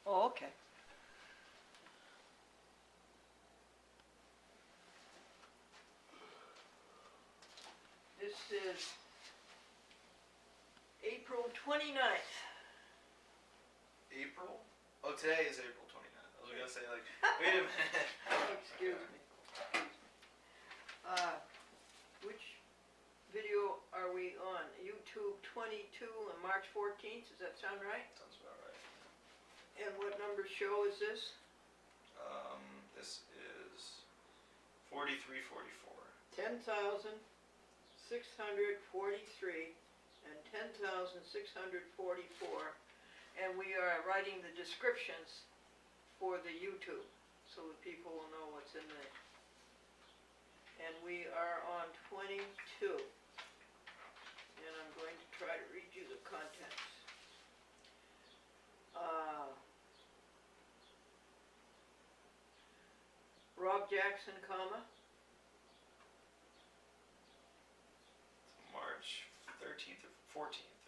Oh, okay. This is April 29th. April? Oh, today is April 29th. I was gonna say, like, wait a minute. Excuse me. Which video are we on? YouTube 22 on March 14th, does that sound right? Sounds about right. And what number show is this? This is 4344. 10,643 and 10,644. And we are writing the descriptions for the YouTube so that people will know what's in there. And we are on 22. And I'm going to try to read you the contents. Rob Jackson, comma. March 13th or 14th.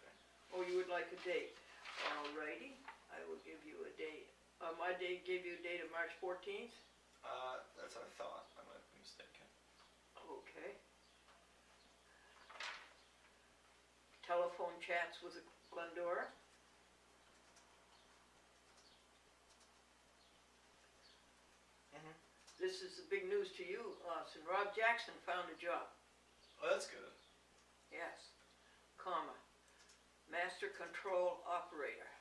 Oh, you would like a date. Alrighty, I will give you a date. My date gave you a date of March 14th? That's what I thought. I might be mistaken. Okay. Telephone chats with Glendora. Mm-hmm. This is the big news to you, Austin. Rob Jackson found a job. Oh, that's good. Yes. Comma. Master control operator.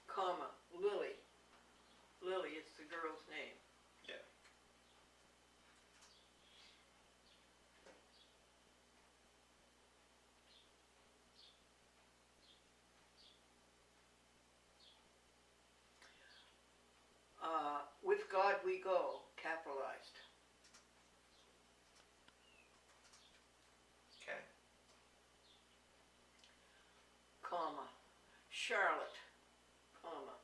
Comma. Lily. Lily is the girl's name. Yeah. With God we go, capitalized. Okay. Comma. Charlotte, comma.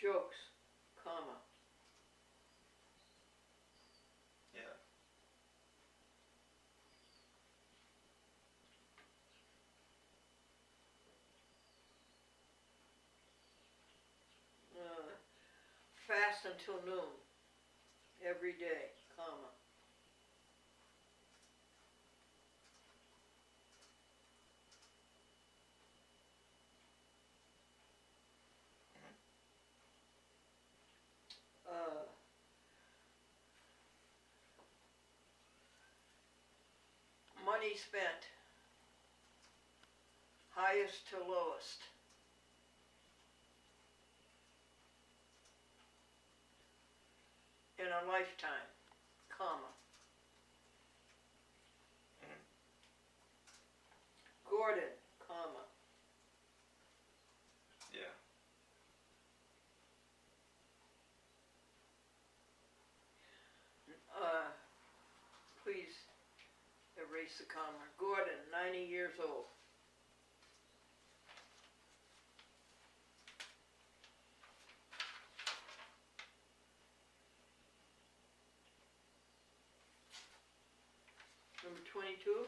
Jokes, comma. Yeah. Fast until noon, every day, comma. Money spent, highest to lowest. In a lifetime, comma. Mm-hmm. Gordon, comma. Yeah. Please erase the comma. Gordon, 90 years old. Number 22?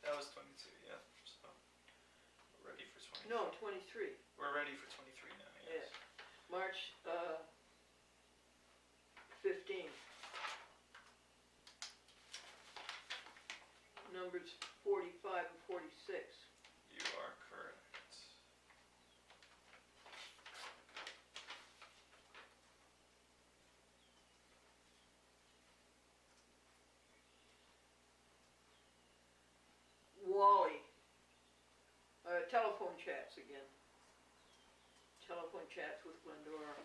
That was 22, yeah. So, we're ready for 23. No, 23. We're ready for 23 now, yes. Yeah. March 15th. Numbers 45 and 46. You are correct. Wally. Telephone chats again. Telephone chats with Glendora,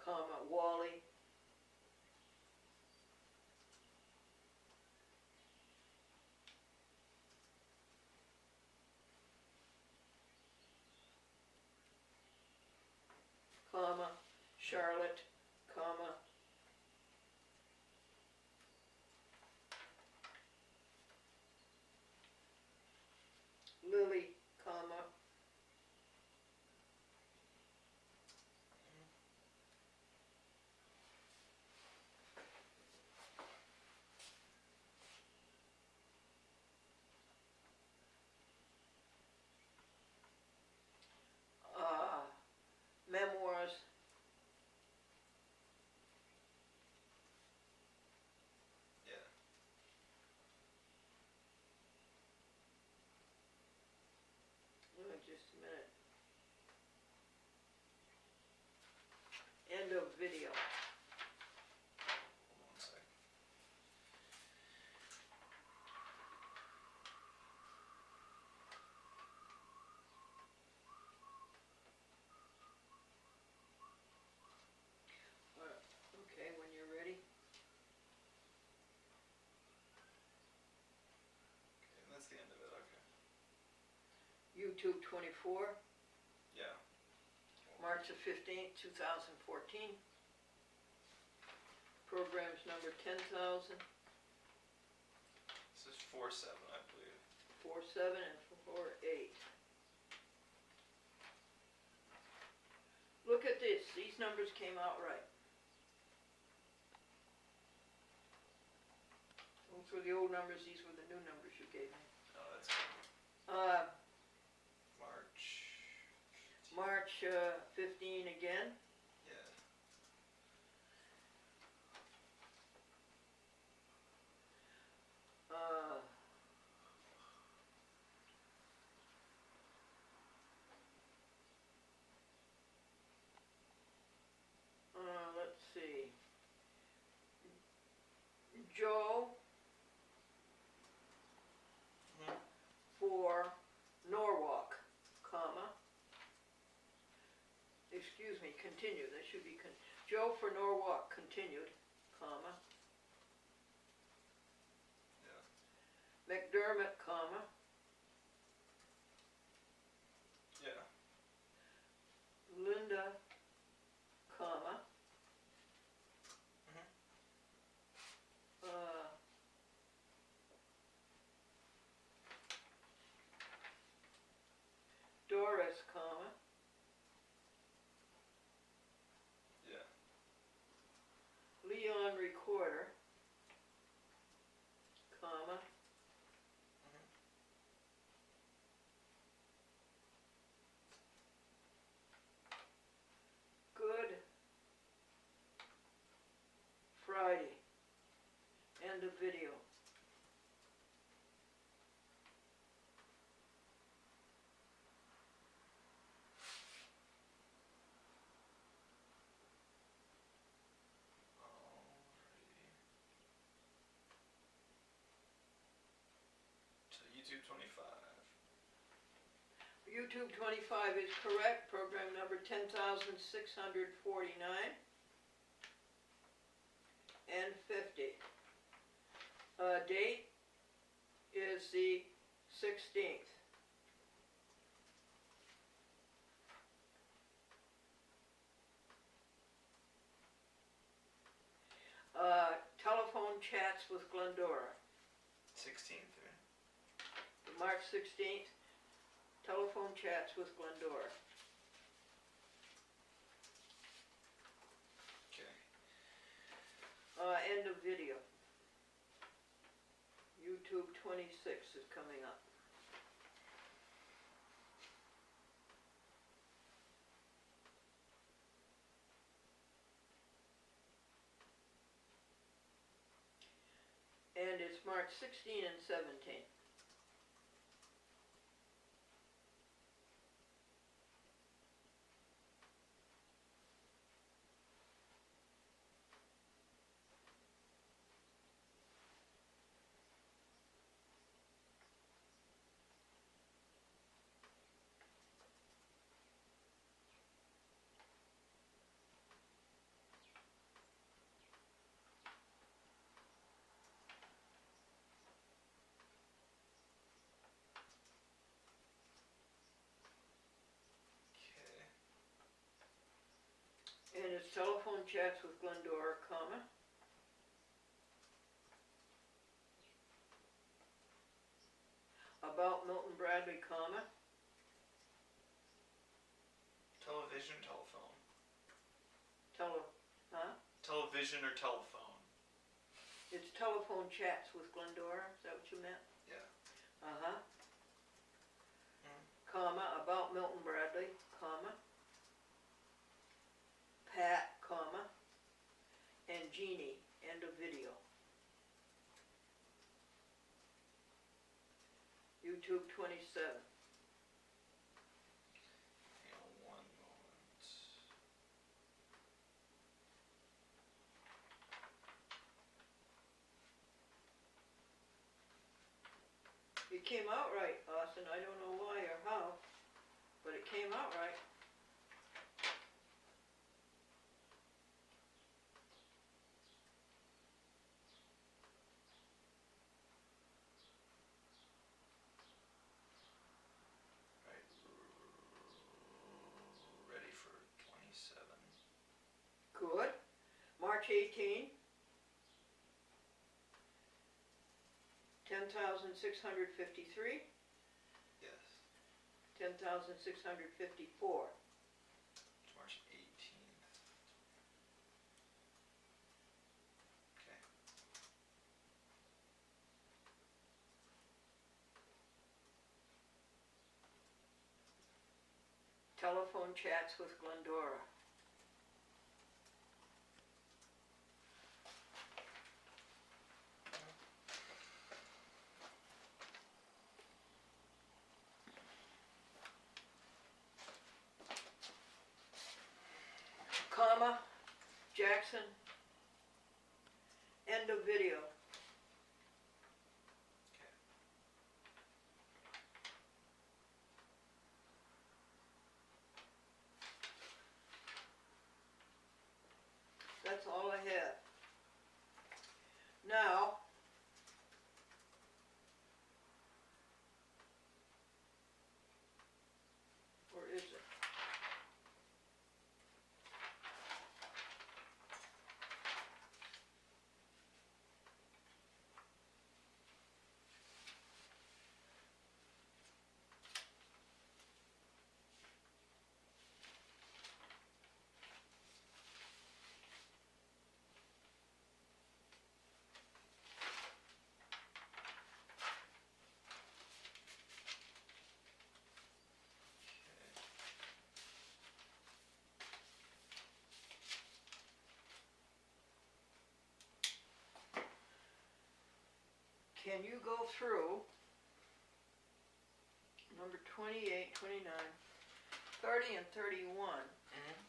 comma, Wally. Comma, Charlotte, comma. Lily, just a minute. End of video. Hold on a sec. Okay, when you're ready. Okay, that's the end of it, okay. YouTube 24, Yeah. March the 15th, 2014. Programs number 10,000, This is 4-7, I believe. 47 and 48. Look at this, these numbers came out right. Those were the old numbers, these were the new numbers you gave me. Oh, that's good. March. March 15 again. Yeah. Let's see. Joe Mhm. for Norwalk, comma. Excuse me, continue. That should be Joe for Norwalk, continued, comma. Yeah. McDermott, comma. Yeah. Linda, comma. Mhm. Doris, comma. Yeah. Leon Recorder, comma. Mhm. Good Friday. End of video. Alrighty. So YouTube 25. YouTube 25 is correct. Program number 10,649 and 50. Date is the 16th. Telephone chats with Glendora. 16th, right? March 16th. Telephone chats with Glendora. Okay. End of video. YouTube 26 is coming up. And it's March 16 and 17. Okay. And it's telephone chats with Glendora, comma. About Milton Bradley, comma. Television, telephone. Television or telephone? It's telephone chats with Glendora, is that what you meant? Yeah. Uh-huh. Mhm. Comma, about Milton Bradley, comma. Pat, comma. And Jeannie, end of video. YouTube 27. It came out right, Austin, I don't know why or how, but it came out right. Right. Ready for 27. Good. March 18. 10,653, Yes. 10,654. It's March 18th. Okay. Telephone chats with Glendora. Comma, Jackson, end of video. Okay. That's all I had. Now, where is it? Can you go through number 28, 29, 30, and 31? Mm-hmm.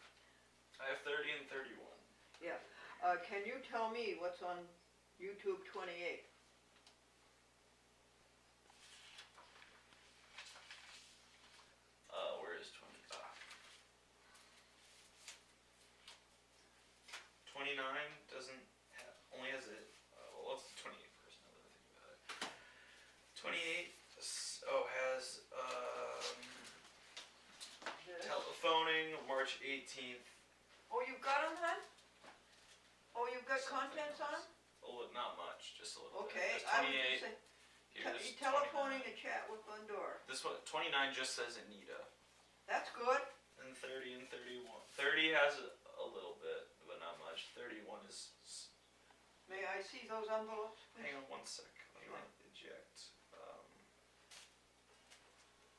I have 30 and 31. Yeah. Can you tell me what's on YouTube 28? Where is 20? 29 doesn't have, only has it, well, let's do 28 first, now that I think about it. 28, has, This? telephoning, March 18th. Oh, you've got them, huh? Oh, you've got contents on 'em? Not much, just a little bit. Okay, There's I was 28, just saying, here's telephoning 29. a chat with Glendora. This one, 29 just says Anita. That's good. And 30 and 31. 30 has a little bit, but not much. 31 is. May I see those envelopes? please? Hang on one sec. Let me Sure. eject.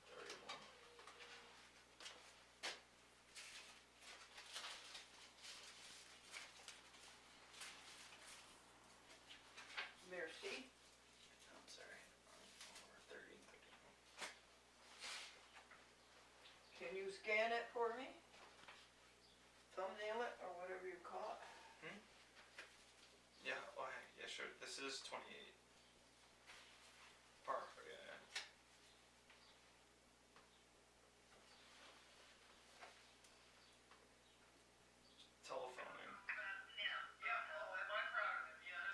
31. Merci. I'm sorry. Over 30 and 31. Can you scan it for me? Thumbnail it, or whatever you call it. Yeah, oh, yeah, sure. This is 28. Perfect, yeah. Telephoning.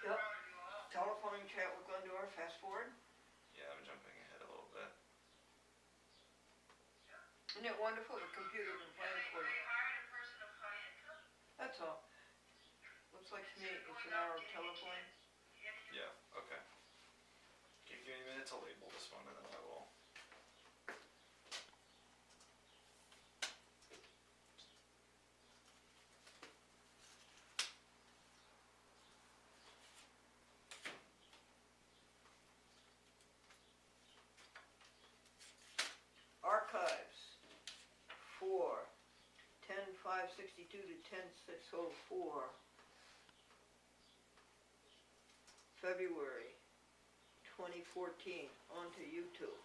Yep. Telephoning chat with Glendora, fast forward. Yeah, I'm jumping ahead a little bit. Isn't it wonderful, the computer can plan for you? That's all. Looks like to me it's an hour of telephone. Yeah, okay. Okay, give me a minute to label this one and then I will. Archives for 10/5/62 to 10/6/04. February 2014 onto YouTube.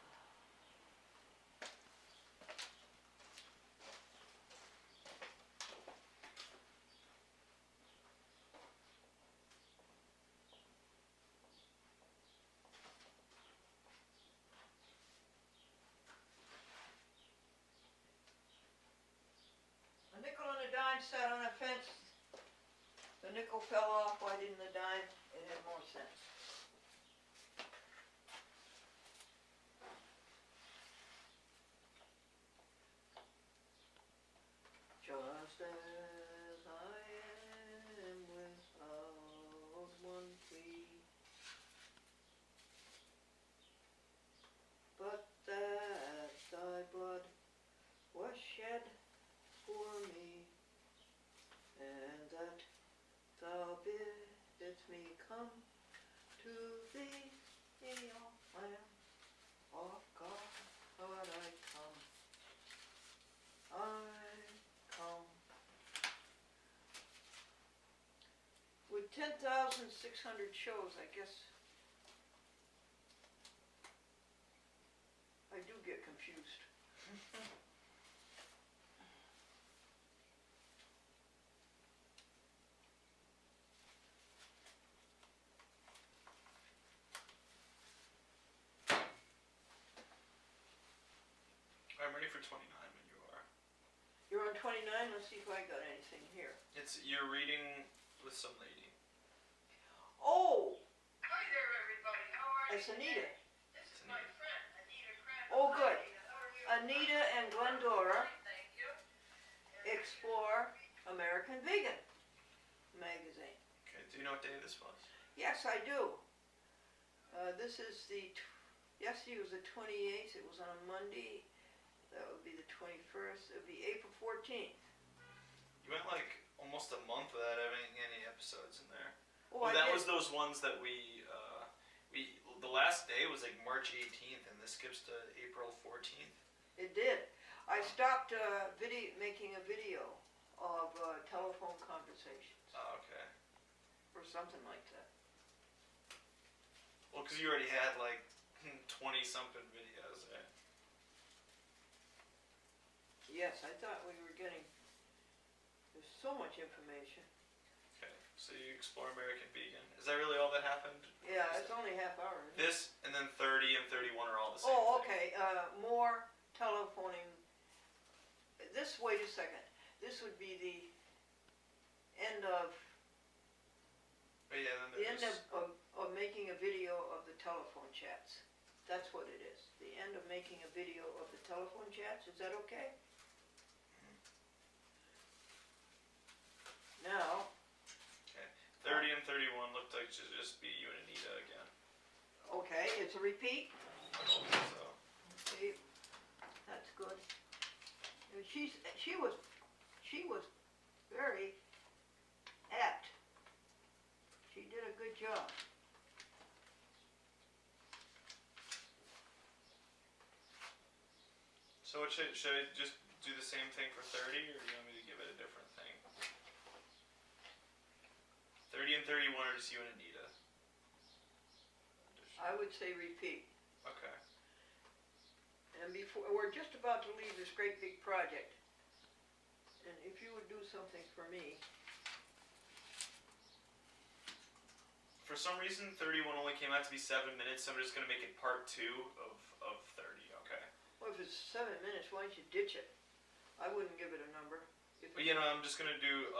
dime sat on a fence, the nickel fell off, why didn't the dime? It had more sense. Just as I am without one plea, but that thy blood was shed for me, and that thou bidst me come to thee, O Lamb of God, I come, I come. With 10,600 shows, I guess I do get confused. I'm ready for 29 when you are. You're on 29, let's see if I got anything here. You're reading with some lady. Oh, Hi there, everybody. How are you? it's Anita. This is my friend, Anita Crandall. Oh, good. How are you? Anita and Glendora Fine, thank you. explore American Vegan magazine. Okay, do you know what day this was? Yes, I do. This is yesterday was the 28th, it was on a Monday. That would be the 21st, it would be April 14th. You went like almost a month without having any episodes in there. Oh, Well, I that did. was those ones that the last day was like March 18th, and this skips to April 14th. It did. I stopped making a video of telephone conversations, Oh, okay. or something like that. Well, because you already had like 20-something videos, right? Yes, I thought we were getting, there's so much information. Okay, so you explore American Vegan. Is that really all that happened? Yeah, it's only a half hour. Isn't it? This and then 30 and 31 are all the same. Oh, thing. okay, more telephoning. Wait a second, this would be the end of, But yeah, then the end there's of making a video of the telephone chats. That's what it is, the end of making a video of the telephone chats, is that okay? Now, 30 and 31 looked like it should just be you and Anita again. okay, it's a repeat. So See, that's good. And she was very apt. She did a good job. So what should I just do the same thing for 30, or do you want me to give it a different thing? 30 and 31 are just you and Anita. I would say repeat. Okay. And before, we're just about to leave this great big project. And if you would do something for me, For some reason, 31 only came out to be 7 minutes, so I'm just gonna make it part 2 of 30. Okay. well, if it's 7 minutes, why don't you ditch it? I wouldn't give it a number. But I'm just gonna do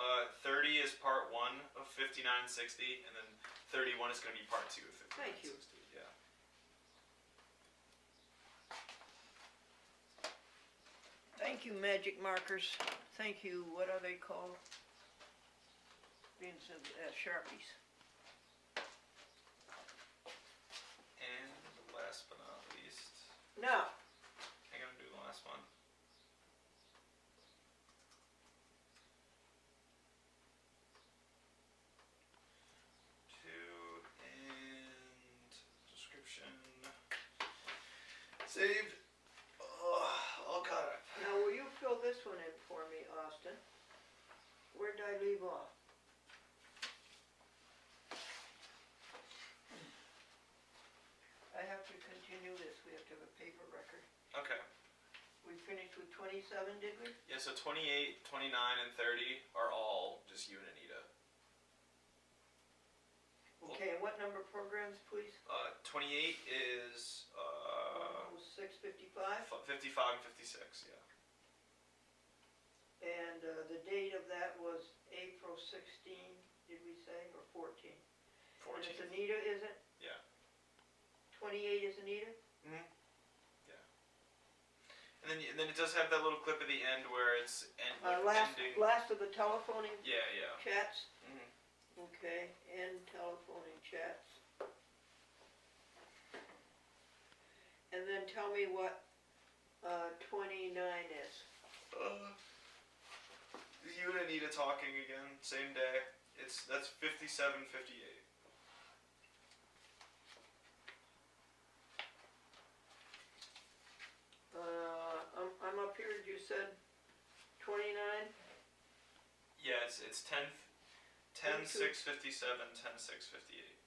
30 is part 1 of 5960, and then 31 is gonna be part 2 of 5960. Thank you. Yeah. Thank you, magic markers. Thank you, what are they called? Being Sharpies. And last but not least, Now, I'm gonna do the last one. And description. Saved. All caught up. now will you fill this one in for me, Austin? Where did I leave off? I have to continue this, we have to have a paper record. Okay. We finished with 27, did we? Yeah, so 28, 29, and 30 are all just you and Anita. Okay, and what number programs, please? 28 is 655? 55 and 56, yeah. And the date of that was April 16, did we say, or 14? And it's 14. Anita, is it? Yeah. 28 is Anita? Mhm. Yeah. And then it does have that little clip at the end where it's ending. Last of the telephoning Yeah, yeah. chats? Mhm. Okay, end telephoning chats. And then tell me what 29 is. You and Anita talking again, same day. That's 57:58. I'm up here, you said 29? Yeah, it's 10:6:57, 10:6:58.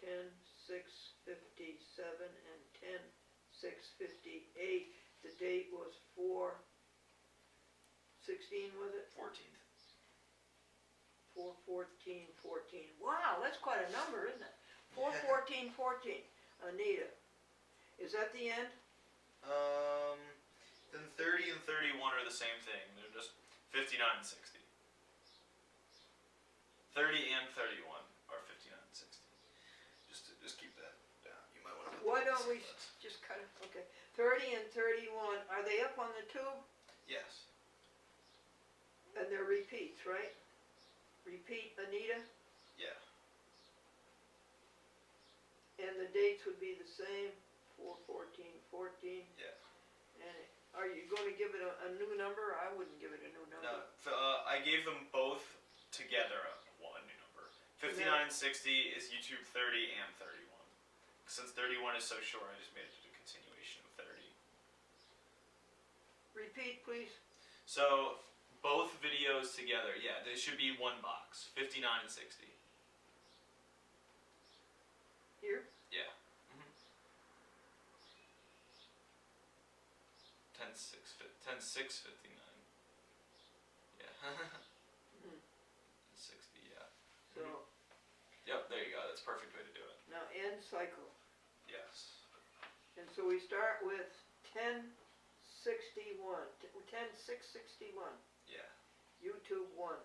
10, 6, 57, and 10, 6, 58. The date was 4, 16, was it? 14th. 4, 14, 14. Wow, that's quite a number, isn't it? 4, 14, 14. Anita. Is that the end? Then 30 and 31 are the same thing. They're just 59 and 60. 30 and 31 are 59 and 60. Just keep that down. You might want to. Why don't we just cut it? Okay. 30 and 31. Are they up on the tube? Yes. And they're repeats, right? Repeat Anita? Yeah. And the dates would be the same. 4, 14, 14. Yeah. And are you going to give it a new number? I wouldn't give it a new number. No, I gave them both together one new number. 59 and 60 is YouTube 30 and 31. Since 31 is so short, I just made it a continuation of 30. Repeat, please. So both videos together, yeah, they should be one box. 59 and 60. Here? Yeah. 10:6:59. Yeah. 60, yeah. So, Yep, there you go. That's a perfect way to do it. now end cycle. Yes. And so we start with 1061. 10:661. Yeah. YouTube 1.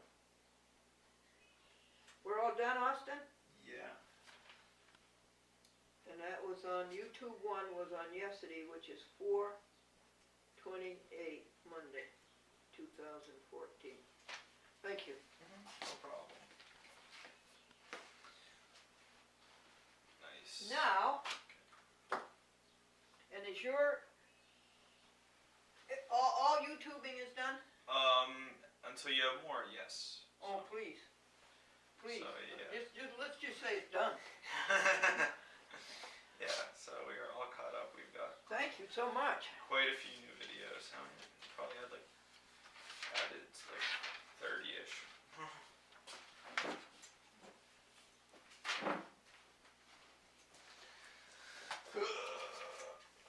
We're all done, Austin? Yeah. And that was on, YouTube 1 was on yesterday, which is 4/28, Monday, 2014. Thank you. No problem. Nice. Now, and is your, all YouTubing is done? Until you have more, yes. Oh, please. Please. So, yeah. Let's just say it's done. Yeah, so we are all caught up. We've got Thank you so much. quite a few new videos. How many? Probably had added 30-ish.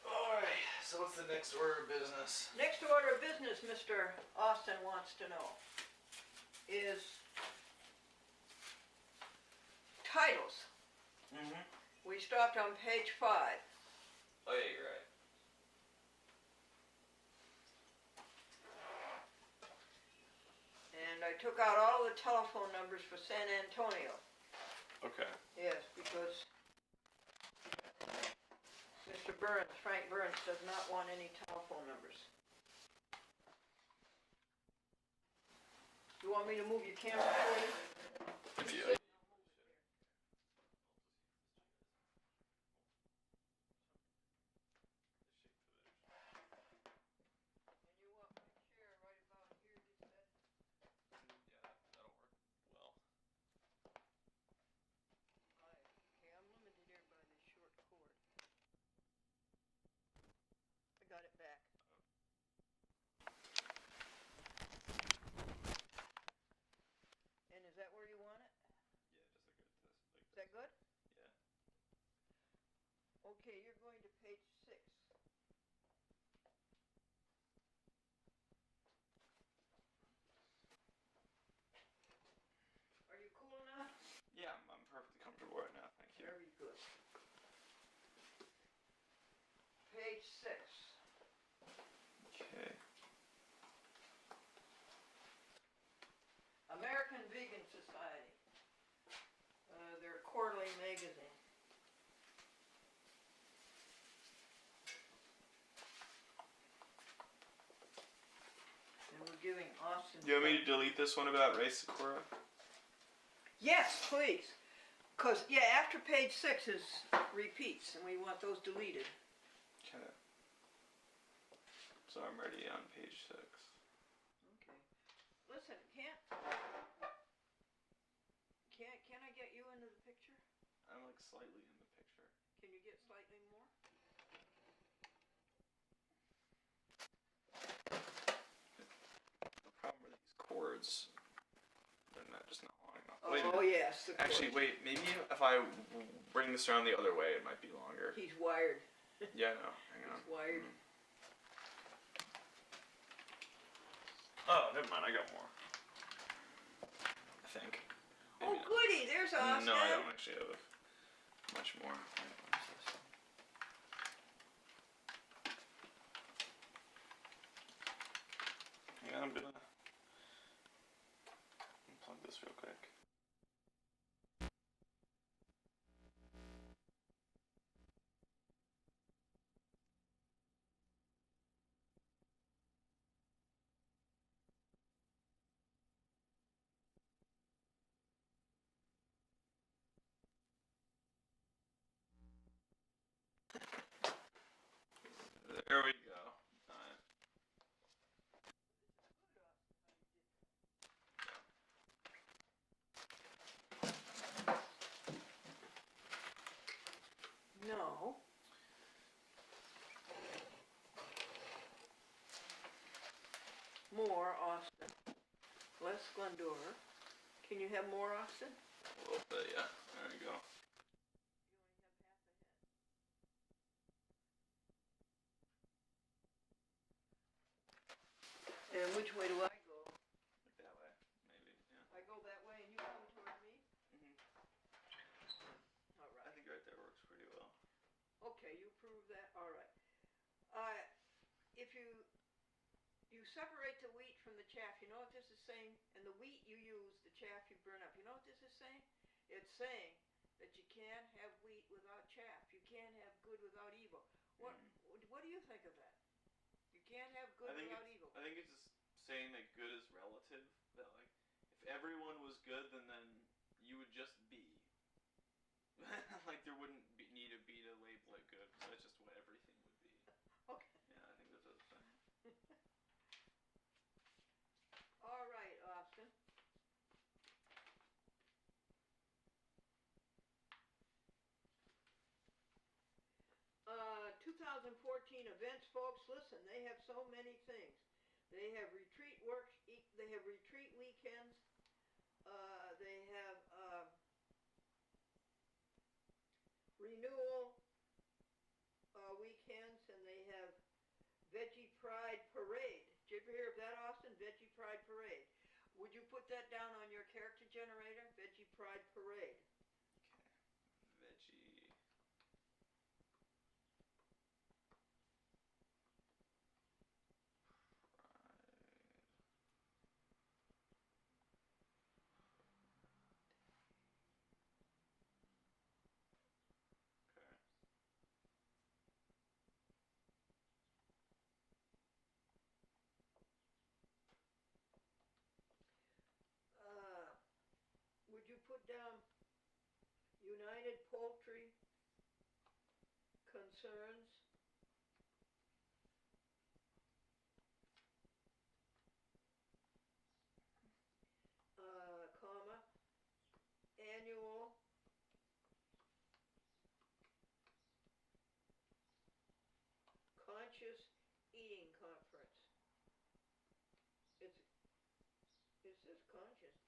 Alright, so what's the next order of business? Next order of business, Mr. Austin wants to know, is titles. Mm-hmm. We stopped on page 5. Oh yeah, you're right. And I took out all the telephone numbers for San Antonio. Okay. Yes, because Mr. Burns, Frank Burns, does not want any telephone numbers. You want me to move your camera for you? Yeah. And you want my chair right about here, you said? Yeah, that'll work well. Okay, I'm limited here by this short cord. I got it back. And is that where you want it? Yeah, just like this. Is that good? Yeah. Okay, you're going to page 6. Are you cool enough? Yeah, I'm perfectly comfortable right now. Thank you. Very good. Page 6. Okay. and You want me to stuff. delete this one about Ray Sakura? Yes, please. Cause yeah, after page 6 is repeats, and we want those deleted. Okay. So I'm ready on page 6. Okay. Listen, can I get you into the picture? I'm like slightly in the picture. Can you get slightly more? The problem with these cords, they're just not long enough. Oh yes. The Actually, cord. wait. Maybe if I bring this around the other way, it might be longer. He's wired. Yeah, no. Hang on. He's wired. Oh, never mind. I got more. I think. Oh Maybe not. goody, there's Austin. No, I don't actually have much more. Wait, what is this? Hang on, I'm gonna unplug this real quick. There we go. No. More Austin. Less Glendora. Can you have more Austin? A little bit, yeah. There we go. And which way do I go? Like that way, maybe. Yeah. I go that way and you come toward me? Mhm. All I right. think right there works pretty well. Okay, you prove that? All right. If you separate the wheat from the chaff, you know what this is saying? And the wheat you use, the chaff you burn up. You know what this is saying? It's saying that you can't have wheat without chaff. You can't have good without evil. What do you think of that? You can't have good without evil. I think it's just saying that good is relative. That like, if everyone was good, then you would just be. Like there wouldn't need to be to label it good. So that's just what everything would be. Okay. Yeah, I think that's what it's saying. All right, Austin. 2014 events, folks. Listen, they have so many things. They have retreat they have retreat weekends. They have renewal weekends, and they have Veggie Pride Parade. Did you ever hear of that, Austin? Veggie Pride Parade. Would you put that down on your character generator? Veggie Pride Parade. Okay. Veggie. Would you put down United Poultry Concerns? Comma, annual conscious eating conference. It says conscious.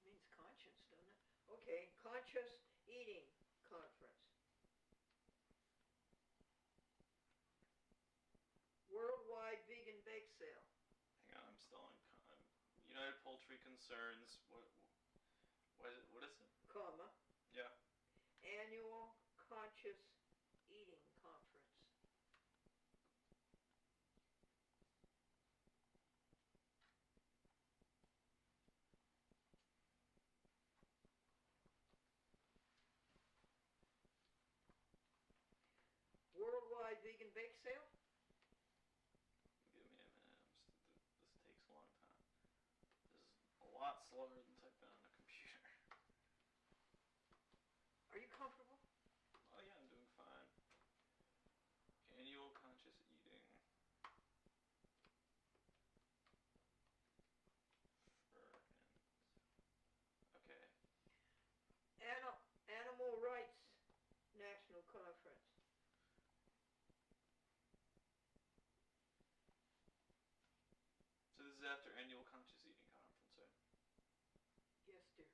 It means conscience, doesn't it? Okay, conscious eating conference. Worldwide vegan bake sale. Hang on, I'm still on. United Poultry Concerns. What is it? Comma. Yeah. Annual conscious eating conference. Worldwide vegan bake sale. Give me a minute. This takes a long time. slower than typing on a computer. Are you comfortable? Oh yeah, I'm doing fine. Annual conscious eating. Okay. Animal Rights National Conference. So this is after annual conscious eating conference, right? Yes, dear.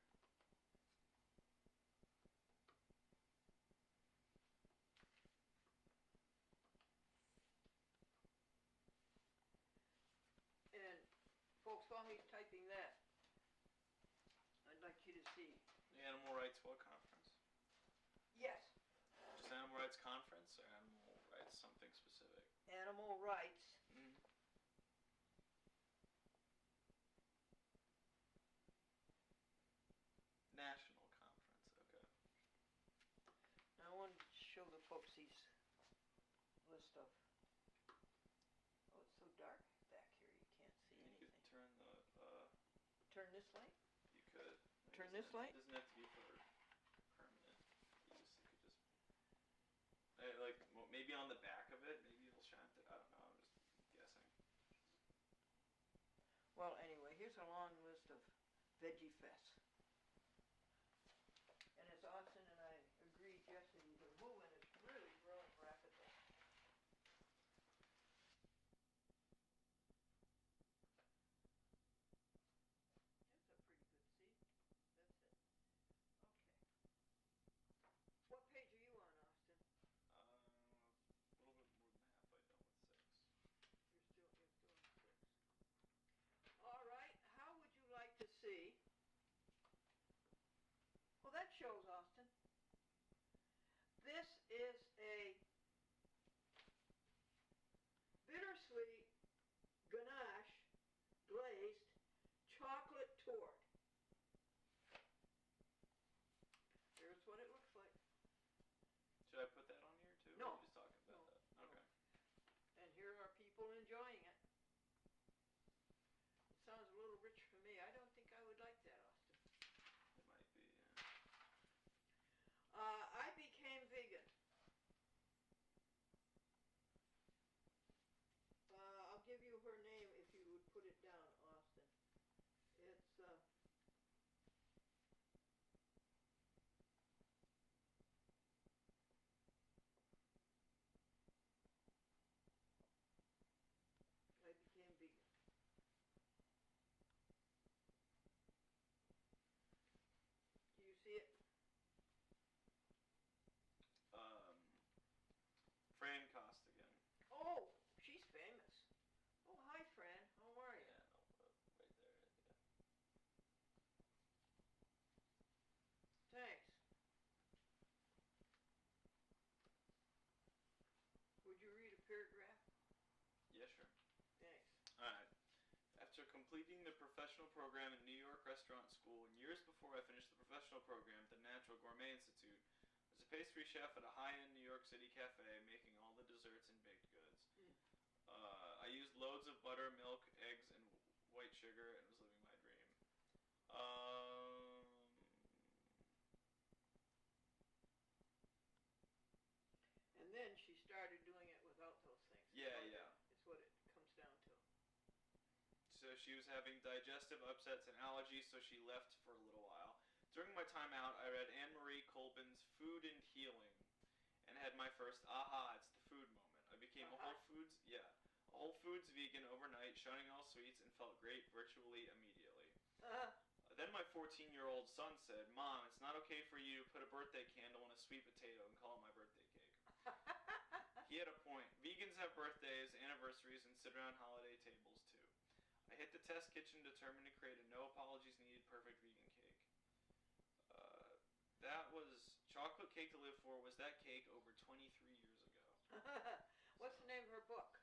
And folks, while he's typing that, I'd like you to see. The Animal Rights what conference? Yes, Just Animal Rights Conference or Animal Rights something specific? animal rights. Mm-hmm. National Conference, okay. Now I wanted to show the folks these list of. Oh, it's so dark back here you can't see You anything. could turn the, Turn this light. you could. Turn this light? It doesn't have to be for permanent use. It could just, like, well, maybe on the back of it, maybe it'll shine through. I don't know, I'm just guessing. Well, anyway, here's a long list of veggie fests. And as Austin and I agreed yesterday, the movement is really growing rapidly. That's a pretty good seat. That's it. Okay. What page are you on, Austin? A little bit more than halfway done with 6. You're still on 6. All right. How would you like to see? Well, that shows, Austin. This is a bittersweet ganache glazed chocolate torte. Here's what it looks like. Should I put that on here too? No. Or are you just talking about that? No. Okay. And here are people enjoying it. It sounds a little rich for me. I don't think I would like that, Austin. It might be, yeah. I became vegan. I'll give you her name if you would put it down, Austin. It's I became vegan. Do you see it? Fran Costigan. Oh, she's famous. Oh, hi, Fran. How are you? Yeah, no, right there, yeah. Thanks. Would you read a paragraph? Yeah, sure. Thanks. Alright. After completing the professional program in New York Restaurant School, and years before I finished the professional program at the Natural Gourmet Institute, I was a pastry chef at a high-end New York City cafe, making all the desserts and baked goods. I used loads of butter, milk, eggs, and white sugar, and was living my dream. And then she started doing it without those things. Yeah, yeah. It's what it comes down to. So she was having digestive upsets and allergies, so she left for a little while. During my time out, I read Anne-Marie Colbin's Food and Healing, and had my first aha, it's the food moment. I became a Whole Foods vegan overnight, shunning all sweets, and felt great virtually immediately. Then my 14-year-old son said, "Mom, it's not okay for you to put a birthday candle in a sweet potato and call it my birthday cake." He had a point. Vegans have birthdays, anniversaries, and sit around holiday tables too. I hit the test kitchen determined to create a no apologies needed perfect vegan cake. That was Chocolate Cake to Live For. Was that cake over 23 years ago? What's the name of her book?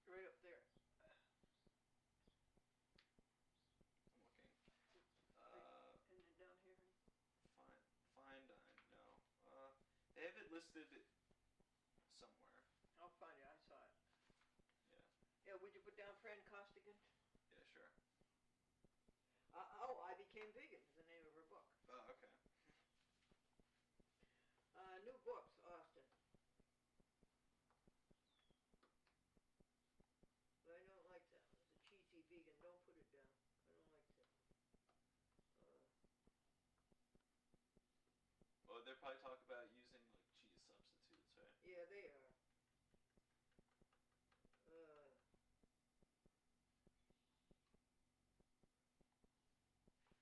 Right up there. I'm looking. And then down here. Fine Dine. No. They have it listed somewhere. I'll find it. I saw it. Yeah. Yeah. Would you put down Fran Costigan? Yeah, sure. I Became Vegan is the name of her book. Oh, okay. New books, Austin. I don't like that. It's a cheesy vegan. Don't put it down. I don't like that. Well, they probably talk about using like cheese substitutes, right? Yeah, they are. Uh,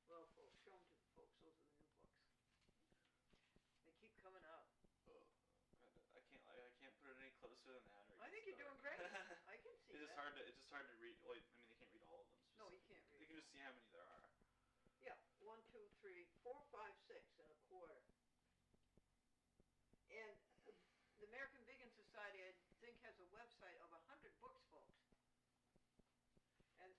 well, folks, show them to the folks. Those are the new books. They keep coming out. Oh, I can't put it any closer than that. Or I think you're doing great. I can see It's just that. hard to read. Well, I mean, they can't read all of them. It's No, just, you can't read. They can just see how many there are. Yeah, 1, 2, 3, 4, 5, 6 and a quarter. And the American Vegan Society, I think, has a website of 100 books, folks. And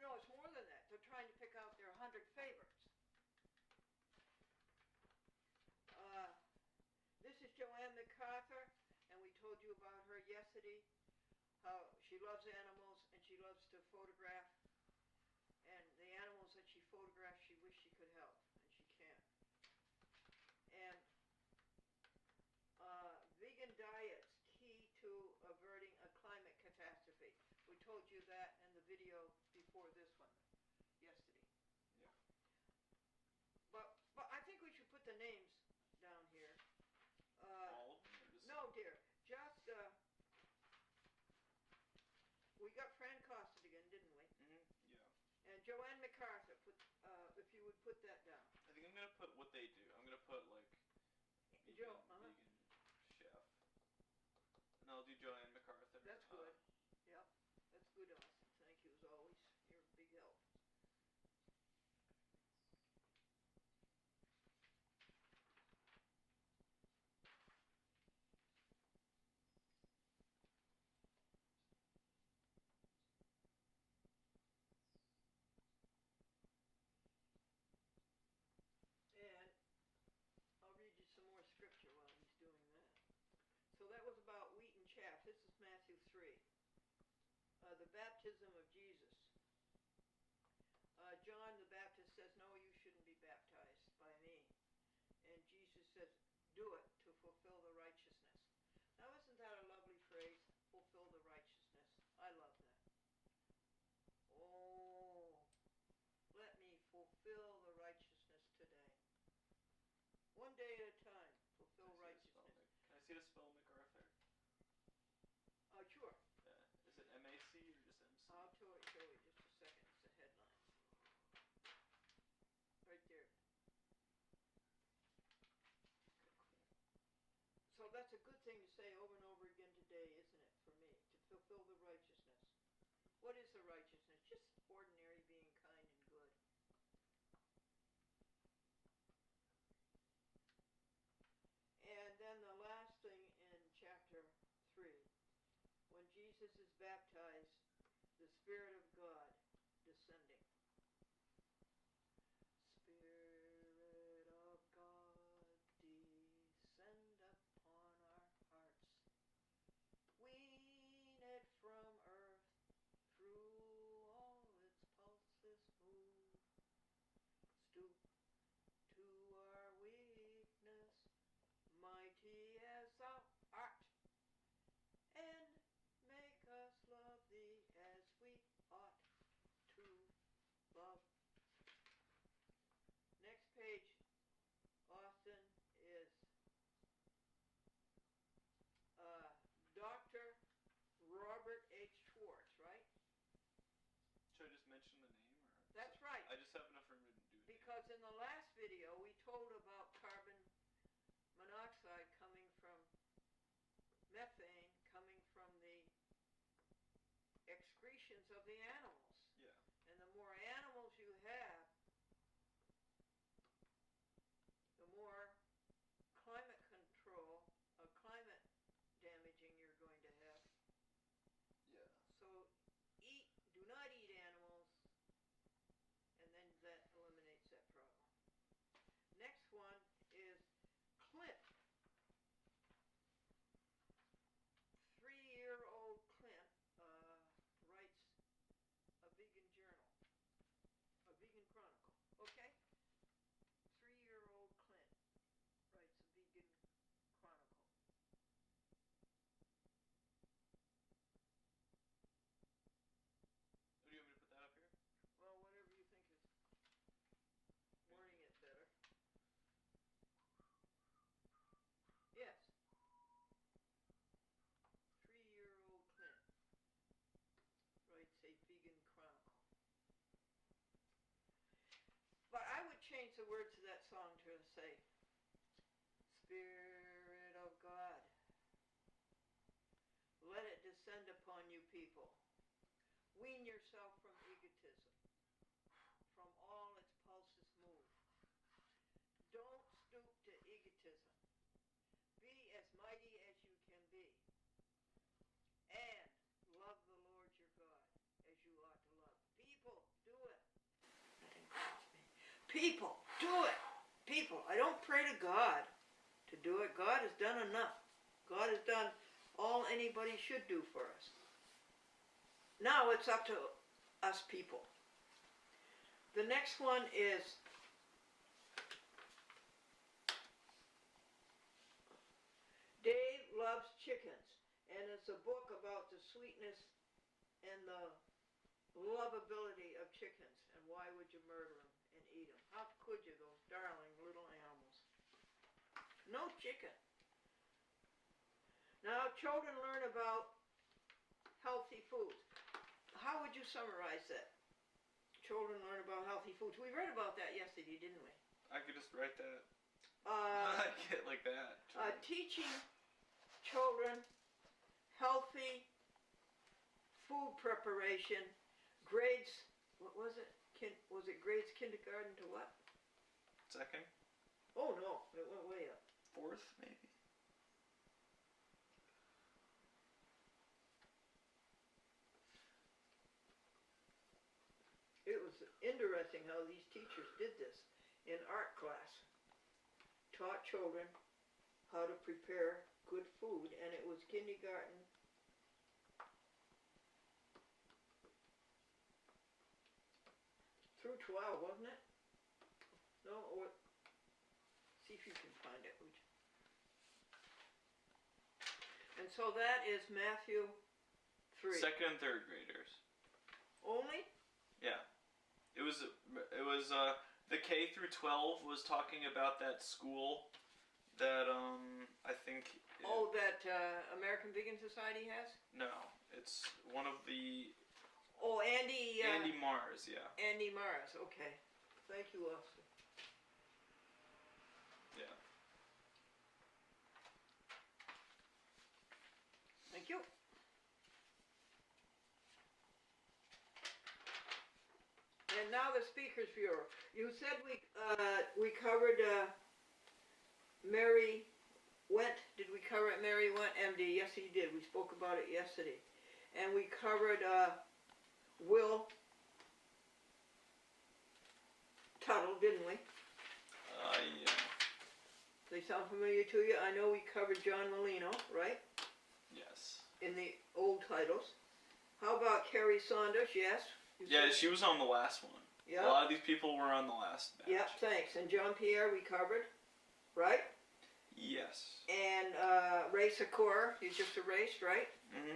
no, it's more than that. They're trying to pick out their 100 favorites. This is Joanne MacArthur, and we told you about her yesterday. How she loves animals and she loves to photograph. And the animals that she photographs, she wishes she could help, and she can't. And vegan diets, key to averting a climate catastrophe. We told you that in the video before this one, yesterday. Yeah. But I think we should put the names down here. All of them, or just No, dear. Just, we got Fran Costed again, didn't we? Yeah. And Joanne MacArthur, if you would put that down. I think I'm gonna put what they do. I'm gonna put like vegan chef, and I'll do Joanne MacArthur. That's good. Yep, that's good, Austin. Thank you as always. You're a big help. And I'll read you some more scripture while he's doing that. So that was about wheat and chaff. This is Matthew 3. The baptism of Jesus. John the Baptist says, no, you shouldn't be baptized by me. And Jesus says, do it to fulfill the righteousness. Now, isn't that a lovely phrase? Fulfill the righteousness. I love that. Oh, let me fulfill the righteousness today. One day at a time, fulfill righteousness. Can I see the spell MacArthur? Sure. Is it MAC or just MC? I'll show you just a second. It's the headline. Right there. Okay, cool. So that's a good thing to say over and over again today, isn't it, for me? To fulfill the righteousness. What is the righteousness? Just ordinary being kind and good. And then the last thing in chapter 3, when Jesus is baptized, the Spirit of God descending. Spirit of God, descend upon our hearts. Wean it from earth, through all its pulses move. Stoop to our weakness, mighty as thou art, and make us love thee as we ought to love. Next page, Austin, is Dr. Robert H. Schwartz, right? Should I just mention the name? Or That's right. I just have enough room to do it. Because in the last video, we told about carbon monoxide coming from methane, coming from the excretions of the animals. Yeah. And the more animals you have, the more climate control, climate damaging you're going to have. Yeah. So do not eat animals, and then that eliminates that problem. Next one is Clint. 3-year-old Clint writes a words of that song to say, Spirit of God, let it descend upon you people. Wean yourself from egotism. From all its pulses move. Don't stoop to egotism. Be as mighty as you can be. And love the Lord your God as you ought to love. People, do it. People, do it. People, I don't pray to God to do it. God has done enough. God has done all anybody should do for us. Now it's up to us people. The next one is Dave Loves Chickens, and it's a book about the sweetness and the lovability of chickens, and why would you murder them and eat them? How could you, those darling little animals? No chicken. Now children learn about healthy foods. How would you summarize that? Children learn about healthy foods. We read about that yesterday, didn't we? I could just write that. I get like that. Teaching children healthy food preparation, grades, what was it? Was it grades kindergarten to what? Second? Oh no, it went way up. Fourth, maybe? It was interesting how these teachers did this in art class. Taught children how to prepare good food, and it was kindergarten through 12, wasn't it? No, or see if you can find it, would you? And so that is Matthew 3. Second and third graders. Only? Yeah. It was the K through 12 was talking about that school that I think That American Vegan Society has? no, it's one of the Oh, Andy Mars, yeah. Andy Mars, okay. Thank you, Austin. Yeah. Thank you. And now the Speakers Bureau. You said we covered Mary Went. Did we cover it? Mary Went, MD. Yes, you did. We spoke about it yesterday. And we covered Will Tuttle, didn't we? Yeah. They sound familiar to you? I know we covered John Molino, right? Yes. In the old titles. How about Carrie Saunders? Yes. Yeah, she was on the last one. Yeah. A lot of these people were on the last batch. Yep, thanks. And John Pierre we covered, right? Yes. And Ray Secor, you just erased, right? Mm-hmm.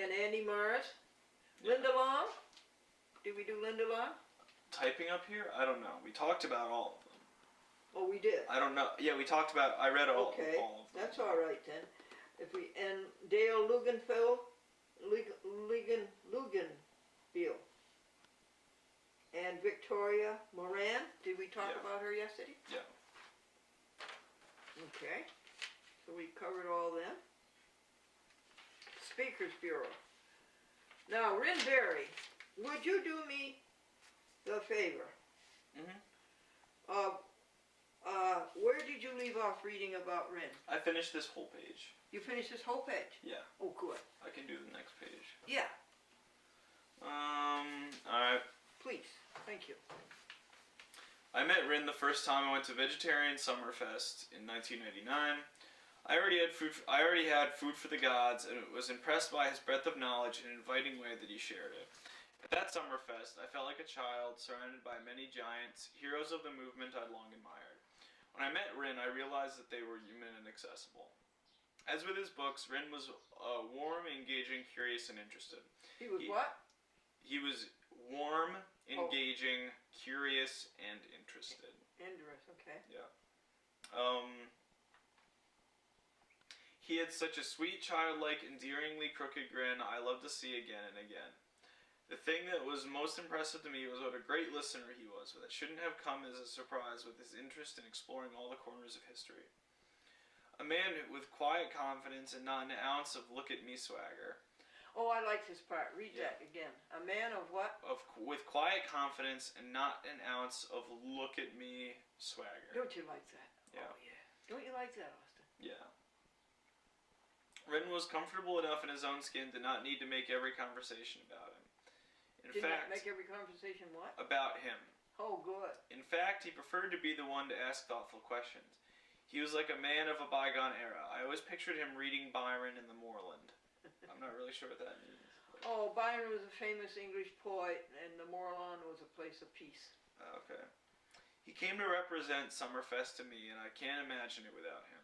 And Andy Mars. Yeah. Linda Long? Did we do Linda Long? Typing up here? I don't know. We talked about all of them. Oh, we did. I don't know. Yeah, we talked about. I read all of them. That's all right then. And Dale Luganfield, Luganfield, and Victoria Moran. Did we talk about her yesterday? Yeah. Okay. So we covered all them. Speakers Bureau. Now, Rin Berry, would you do me the favor? Mm-hmm. Where did you leave off reading about Rin? I finished this whole page. You finished this whole page? Yeah. Oh, good. I can do the next page. Yeah, Alright. please. Thank you. I met Rin the first time I went to Vegetarian Summerfest in 1999. I already had food for the gods, and was impressed by his breadth of knowledge and inviting way that he shared it. At that Summerfest, I felt like a child, surrounded by many giants, heroes of the movement I'd long admired. When I met Rin, I realized that they were human and accessible. As with his books, Rin was warm, engaging, curious, and interested. He was what? He was warm, engaging, curious, and interested. Interesting, okay. Yeah. He had such a sweet, childlike, endearingly crooked grin I love to see again and again. The thing that was most impressive to me was what a great listener he was, but that shouldn't have come as a surprise with his interest in exploring all the corners of history. A man with quiet confidence and not an ounce of look-at-me swagger. Oh, I like this part. Read that again. A man of what? With quiet confidence and not an ounce of look-at-me swagger. Don't you like that? Yeah. Oh, yeah. Don't you like that, Austin? Yeah. Rin was comfortable enough in his own skin to not need to make every conversation about him. In fact, make every conversation what? About him. Oh, good. In fact, he preferred to be the one to ask thoughtful questions. He was like a man of a bygone era. I always pictured him reading Byron in the moorland. I'm not really sure what that means. But... Oh, Byron was a famous English poet, and the moorland was a place of peace. Okay. He came to represent Summerfest to me, and I can't imagine it without him.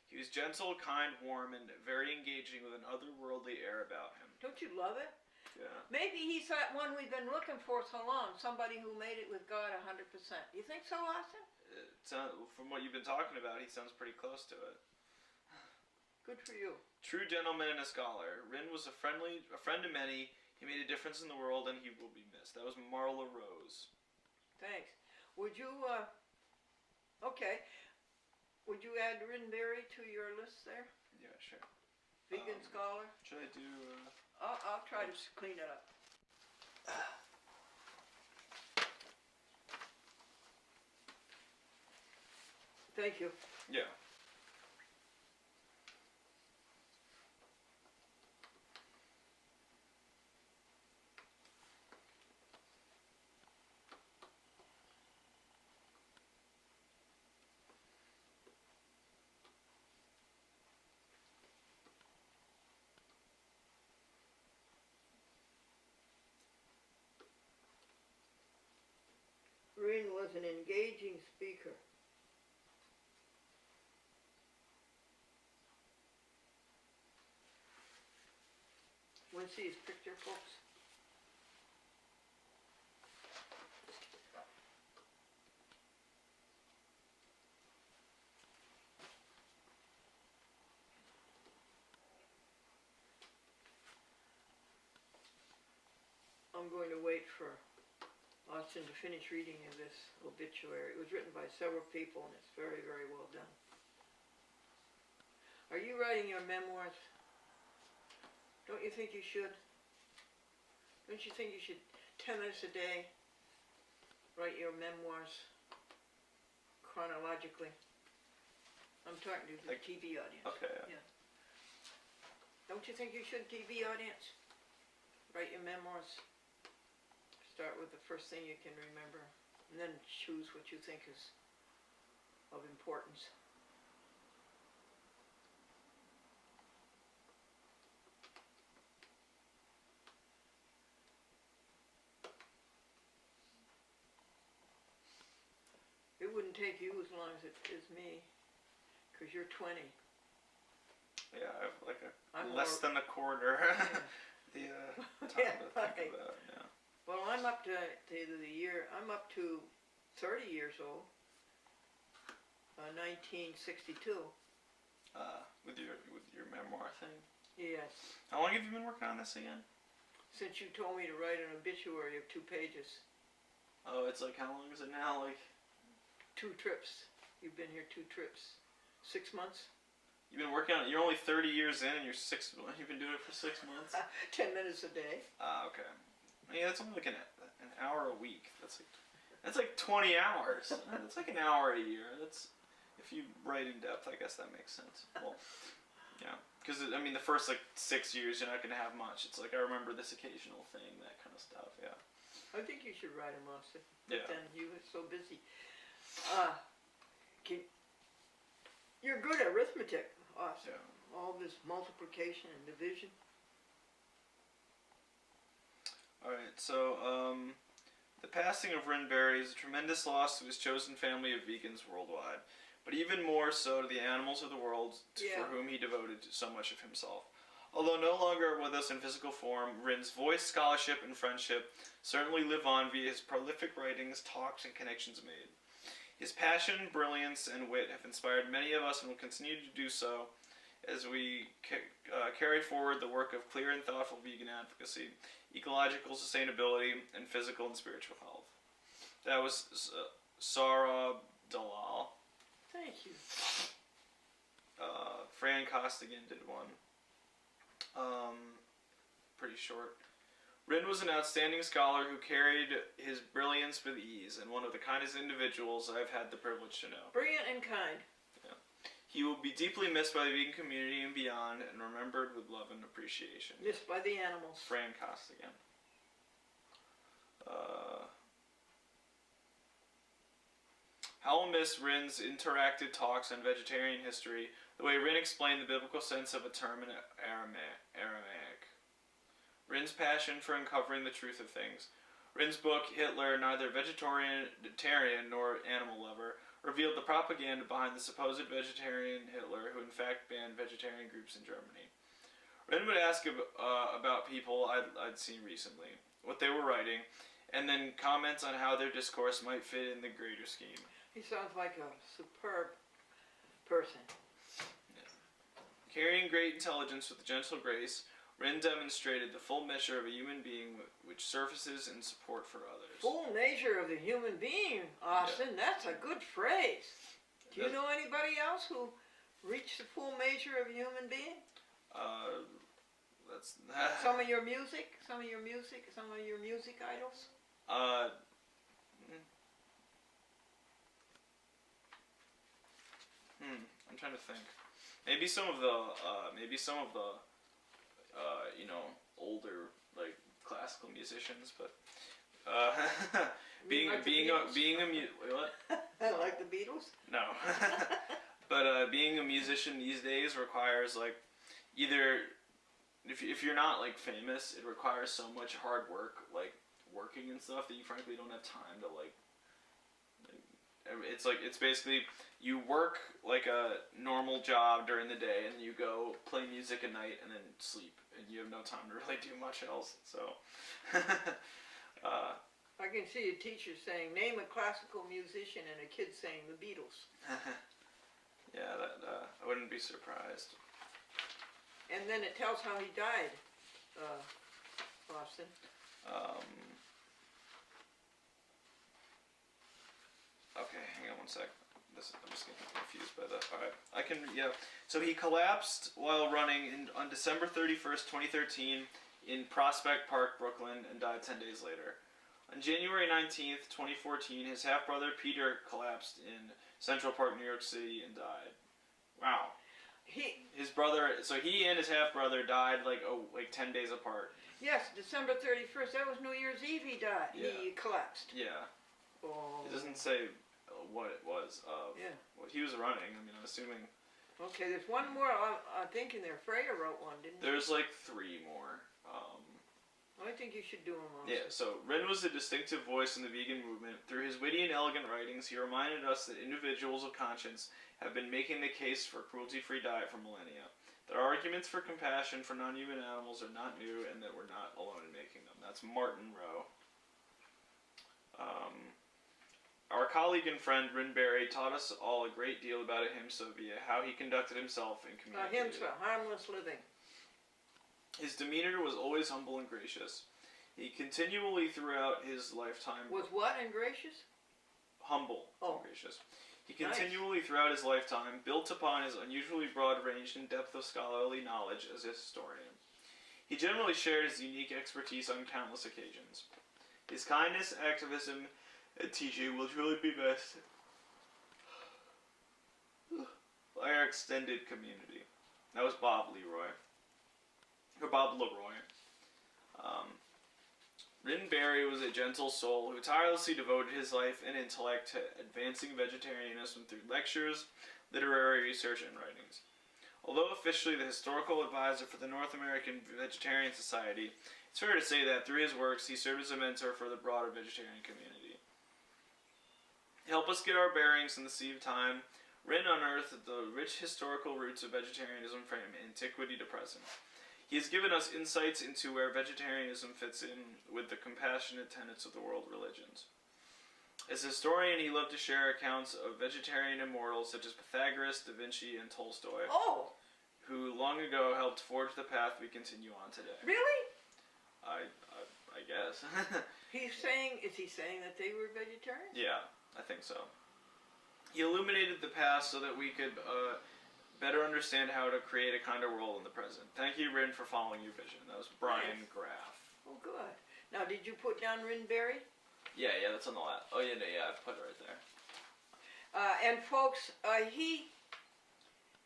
He was gentle, kind, warm, and very engaging with an otherworldly air about him. Don't you love it? Yeah. Maybe he's that one we've been looking for so long, somebody who made it with God 100%. You think so, Austin? From what you've been talking about, he sounds pretty close to it. Good for you. True gentleman and a scholar. Rin was a friend to many. He made a difference in the world, and he will be missed. That was Marla Rose. Thanks. Would you, okay. Would you add Rin Berry to your list there? Yeah, sure. Vegan scholar? Should I do... I'll try to clean it up. Thank you. Yeah. Rin was an engaging speaker. Want to see his picture, folks? I'm going to wait for Austin to finish reading of this obituary. It was written by several people, and it's very, very well done. Are you writing your memoirs? Don't you think you should? Don't you think you should, 10 minutes a day, write your memoirs chronologically? I'm talking to the TV audience. Okay. Yeah. Don't you think you should, TV audience? Write your memoirs. Start with the first thing you can remember, and then choose what you think is of importance. It wouldn't take you as long as it is me, because you're 20. Yeah, I have like I'm less than a quarter. Yeah. The time to think about. Yeah. Well, I'm up to the year. I'm up to 30 years old. 1962. With your memoir thing. Yes. How long have you been working on this again? Since you told me to write an obituary of 2 pages. Oh, it's like, how long is it now? Like 2 trips. You've been here 2 trips. 6 months. You've been working on it. You're only 30 years in, and you've been doing it for 6 months. 10 minutes a day. Okay. Yeah, that's only like an hour a week. That's like 20 hours. That's like an hour a year. That's, if you write in depth, I guess that makes sense. Well, yeah, because I mean, the first like 6 years, you're not gonna have much. It's like, I remember this occasional thing, that kind of stuff. Yeah. I think you should write them, Austin. Yeah. But then you were so busy. You're good at arithmetic, Austin. Yeah. All this multiplication and division. Alright, so, the passing of Rin Berry is a tremendous loss to his chosen family of vegans worldwide, but even more so to the animals of the world for whom he devoted so much of himself. Although no longer with us in physical form, Rin's voice, scholarship, and friendship certainly live on via his prolific writings, talks, and connections made. His passion, brilliance, and wit have inspired many of us and will continue to do so as we carry forward the work of clear and thoughtful vegan advocacy, ecological sustainability, and physical and spiritual health. That was Sarah Dalal. Thank you. Fran Costigan did one. Pretty short. Rin was an outstanding scholar who carried his brilliance with ease, and one of the kindest individuals I've had the privilege to know. Brilliant and kind. Yeah. He will be deeply missed by the vegan community and beyond, and remembered with love and appreciation. Missed by the animals. Fran Costigan. How will miss Rin's interactive talks on vegetarian history, the way Rin explained the biblical sense of a term in Aramaic. Rin's passion for uncovering the truth of things. Rin's book, Hitler, neither vegetarian nor animal lover, revealed the propaganda behind the supposed vegetarian Hitler, who in fact banned vegetarian groups in Germany. Rin would ask about people I'd seen recently, what they were writing, and then comment on how their discourse might fit in the greater scheme. He sounds like a superb person. Yeah. Carrying great intelligence with gentle grace, Rin demonstrated the full measure of a human being which surfaces in support for others. Full measure of the human being, Austin. Yeah. That's a good phrase. Do you know anybody else who reached the full measure of a human being? That's some of your music idols. I'm trying to think. Maybe some of the older like classical musicians, but being a what? Like the Beatles? No. But being a musician these days requires like either if you're not like famous, it requires so much hard work, like working and stuff, that you frankly don't have time to like it's basically you work like a normal job during the day and you go play music at night and then sleep, and you have no time to really do much else. So I can see a teacher saying, name a classical musician, and a kid saying the Beatles. Yeah, that I wouldn't be surprised. And then it tells how he died, Austin. Okay, hang on one sec. I'm just getting confused by that. Alright, So he collapsed while running on December 31st, 2013 in Prospect Park, Brooklyn, and died 10 days later. On January 19th, 2014, his half-brother Peter collapsed in Central Park, New York City, and died. Wow. His brother, so he and his half-brother died like 10 days apart. Yes, December 31st. That was New Year's Eve he died. Yeah. He collapsed. Yeah. Oh. It doesn't say what it was. Yeah. What he was running. I mean, I'm assuming. Okay, there's one more. I'm thinking there. Freya wrote one, didn't he? There's like 3 more. I think you should do them all. Yeah, so Rin was a distinctive voice in the vegan movement. Through his witty and elegant writings, he reminded us that individuals of conscience have been making the case for a cruelty-free diet for millennia. Their arguments for compassion for non-human animals are not new, and that we're not alone in making them. That's Martin Rowe. Our colleague and friend Rin Berry taught us all a great deal about ahimsa via how he conducted himself in community. Ahimsa, harmless living. His demeanor was always humble and gracious. He continually throughout his lifetime... Was what and gracious? Humble and gracious. He continually throughout his lifetime built upon his unusually broad range and depth of scholarly knowledge as a historian. He generally shared his unique expertise on countless occasions. His kindness, activism, and teaching will truly be missed by our extended community. That was Bob Leroy. Rin Berry was a gentle soul who tirelessly devoted his life and intellect to advancing vegetarianism through lectures, literary research, and writings. Although officially the historical advisor for the North American Vegetarian Society, it's fair to say that through his works he served as a mentor for the broader vegetarian community. To help us get our bearings in the sea of time, Rin unearthed the rich historical roots of vegetarianism from antiquity to present. He has given us insights into where vegetarianism fits in with the compassionate tenets of the world religions. As a historian, he loved to share accounts of vegetarian immortals such as Pythagoras, Da Vinci, and Tolstoy, who long ago helped forge the path we continue on today. Really? I guess. Is he saying that they were vegetarians? Yeah, I think so. He illuminated the past so that we could better understand how to create a kinder world in the present. Thank you, Rin, for following your vision. That was Brian Nice. Graff. Oh, good. Now, did you put down Rinberry? Yeah, that's on the last. Oh, yeah, no, yeah, I put it right there. And folks,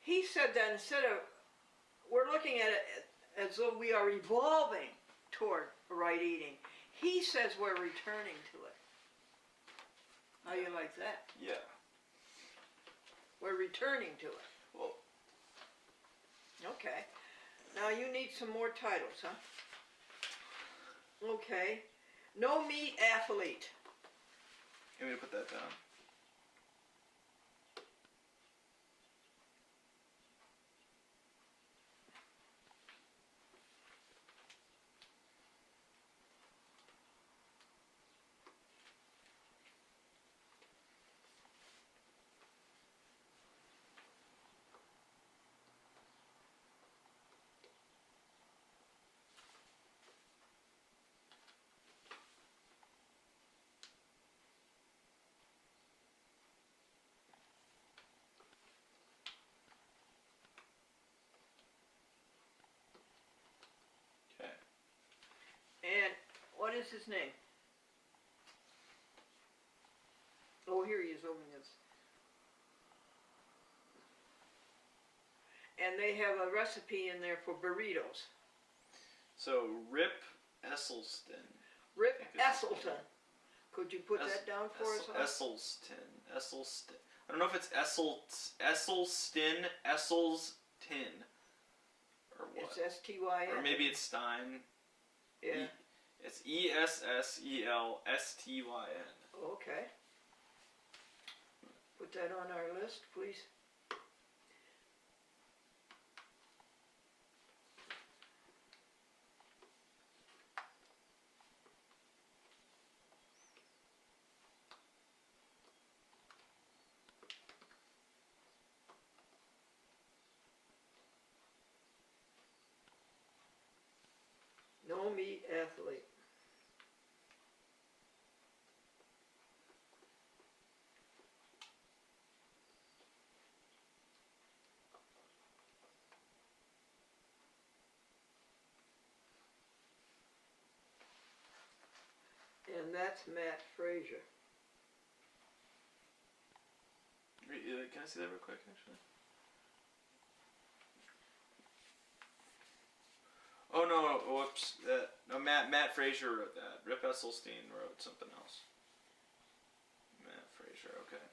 he said that instead of, we're looking at it as though we are evolving toward right eating. He says we're returning to it. How you like that? Yeah. We're returning to it. Well, Okay. Now you need some more titles, huh? Okay. No meat athlete. you want me to put that down? Okay. And what is his name? Oh, here he is opening this. And they have a recipe in there for burritos. So, Rip Esselstyn. Rip I think it's- Esselstyn. Could you put that down for us? huh? Esselstyn. I don't know if it's Esselstyn, or what. It's S-T-Y-N. Or maybe it's Stein. Yeah. It's Esselsstyn. Okay. Put that on our list, please. No meat athlete. And that's Matt Frazier. Can I see that real quick, actually? Oh no! Whoops! No, Matt Frazier wrote that. Rip Esselstyn wrote something else. Matt Frazier. Okay.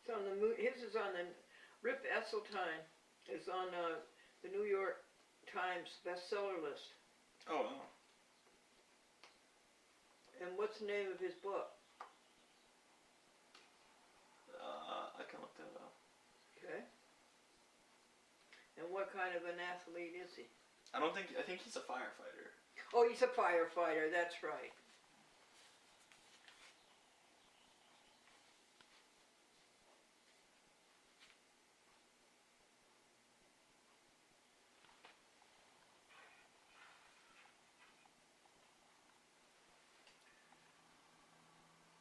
It's on his is on the Rip Esselstyn is on the New York Times bestseller list. Oh wow. And what's the name of his book? I can look that up. Okay. And what kind of an athlete is he? I think he's a firefighter. Oh, he's a firefighter. That's right.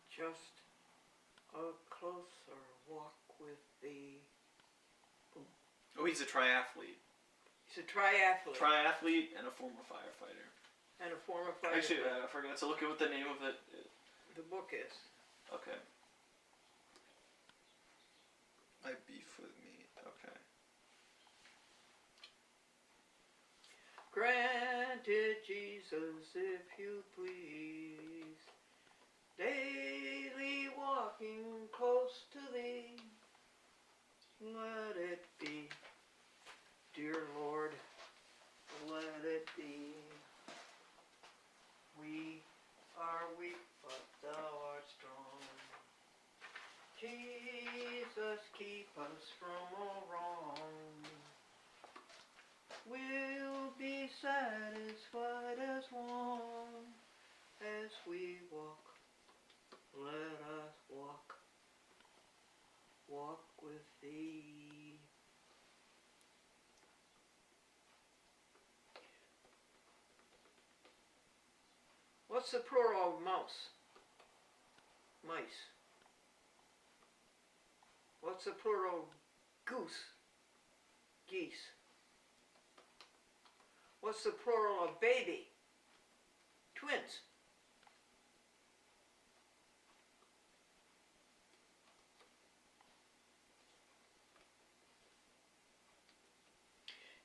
Just a closer walk with thee. Oh, he's a triathlete. He's a triathlete Triathlete and a former firefighter. and a former fighter. Actually, I forgot to look at what the name of it is. The book is. Okay. My beef with meat. Okay. Granted, Jesus, if you please, daily walking close to thee, let it be, dear Lord, let it be. We are weak, but thou art strong. What's the plural of mouse? Mice. What's the plural of goose? Geese. What's the plural of baby? Twins.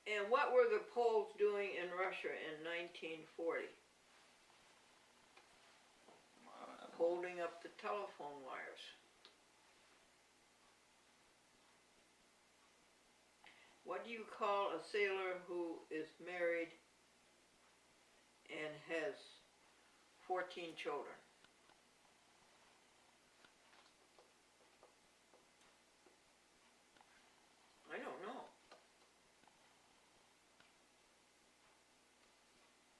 And what were the Poles doing in Russia in 1940? Holding up the telephone wires. What do you call a sailor who is married and has 14 children? I don't know.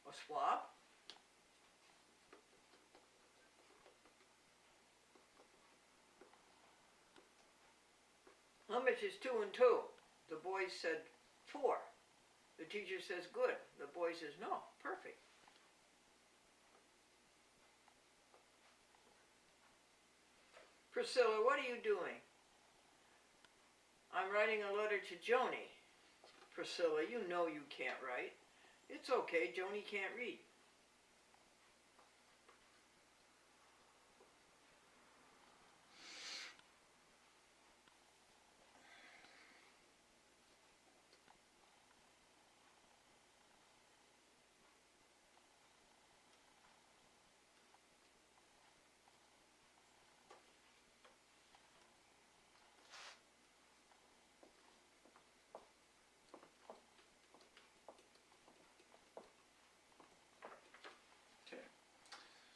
A swab? How much is 2 and 2? The boy said 4. The teacher says good. The boy says no. Perfect. Priscilla, what are you doing? I'm writing a letter to Joni. Priscilla, you know you can't write. It's okay, Joni can't read.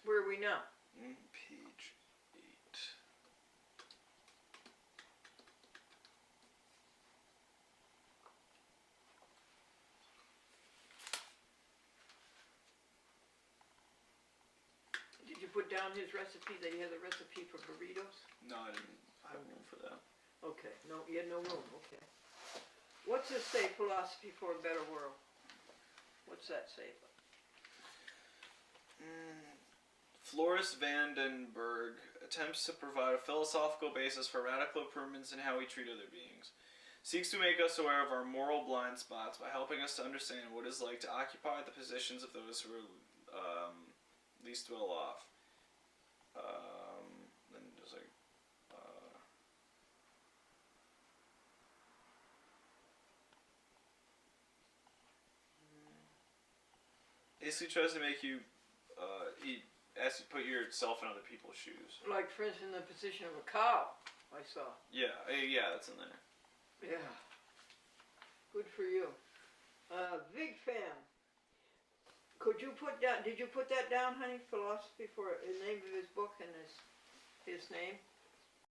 Where are we now? Page 8. Did you put down his recipe? That he has a recipe for burritos? No, I didn't have room for that. Okay, no, you had no room, okay. What's this say, philosophy for a better world? What's that say? Floris Vandenberg attempts to provide a philosophical basis for radical improvements in how we treat other beings. Seeks to make us aware of our moral blind spots by helping us to understand what it's like to occupy the positions of those who are least well off. Then there's like basically tries to make you asks you to put yourself in other people's shoes. Like, for instance, the position of a cow, I saw. Yeah, yeah, that's in there. Yeah. Good for you. Big fan. Could you put down, did you put that down, honey? Philosophy for the name of his book and his name?